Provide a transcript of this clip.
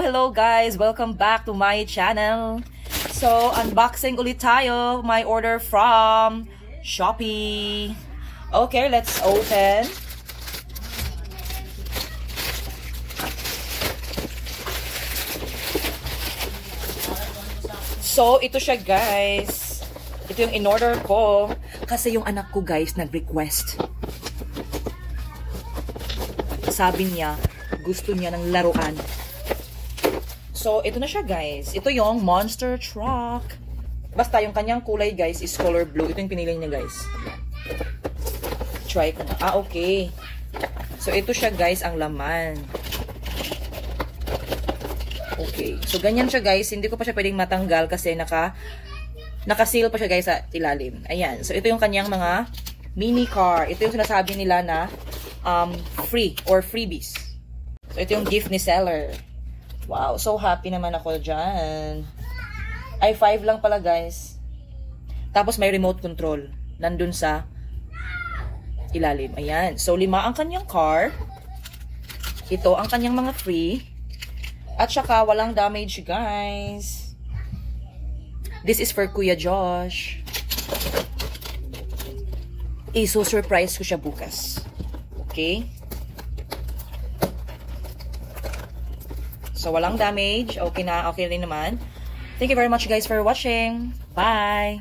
Hello guys! Welcome back to my channel. So, unboxing ulit tayo. My order from Shopee. Okay, let's open. So, ito siya guys. Ito yung in-order ko. Kasi yung anak ko guys nag-request. Sabi niya, gusto niya ng laruan. So, ito na siya guys. Ito yung monster truck. Basta yung kanyang kulay guys is color blue. Ito yung pinili niya guys. Try ko na. Okay. So, ito siya guys ang laman. Okay. So, ganyan siya guys. Hindi ko pa siya pwedeng matanggal kasi naka-seal pa siya guys sa ilalim. Ayan. So, ito yung kanyang mga mini car. Ito yung sinasabi nila na free or freebies. So, ito yung gift ni seller. Wow, so happy naman ako dyan. i5 lang pala guys. Tapos may remote control. Nandun sa ilalim. Ayan. So, 5 ang kanyang car. Ito ang kanyang mga free. At saka walang damage guys. This is for Kuya Josh. So-surprise ko siya bukas. Okay? So, walang damage. Okay na. Okay rin naman. Thank you very much guys for watching. Bye!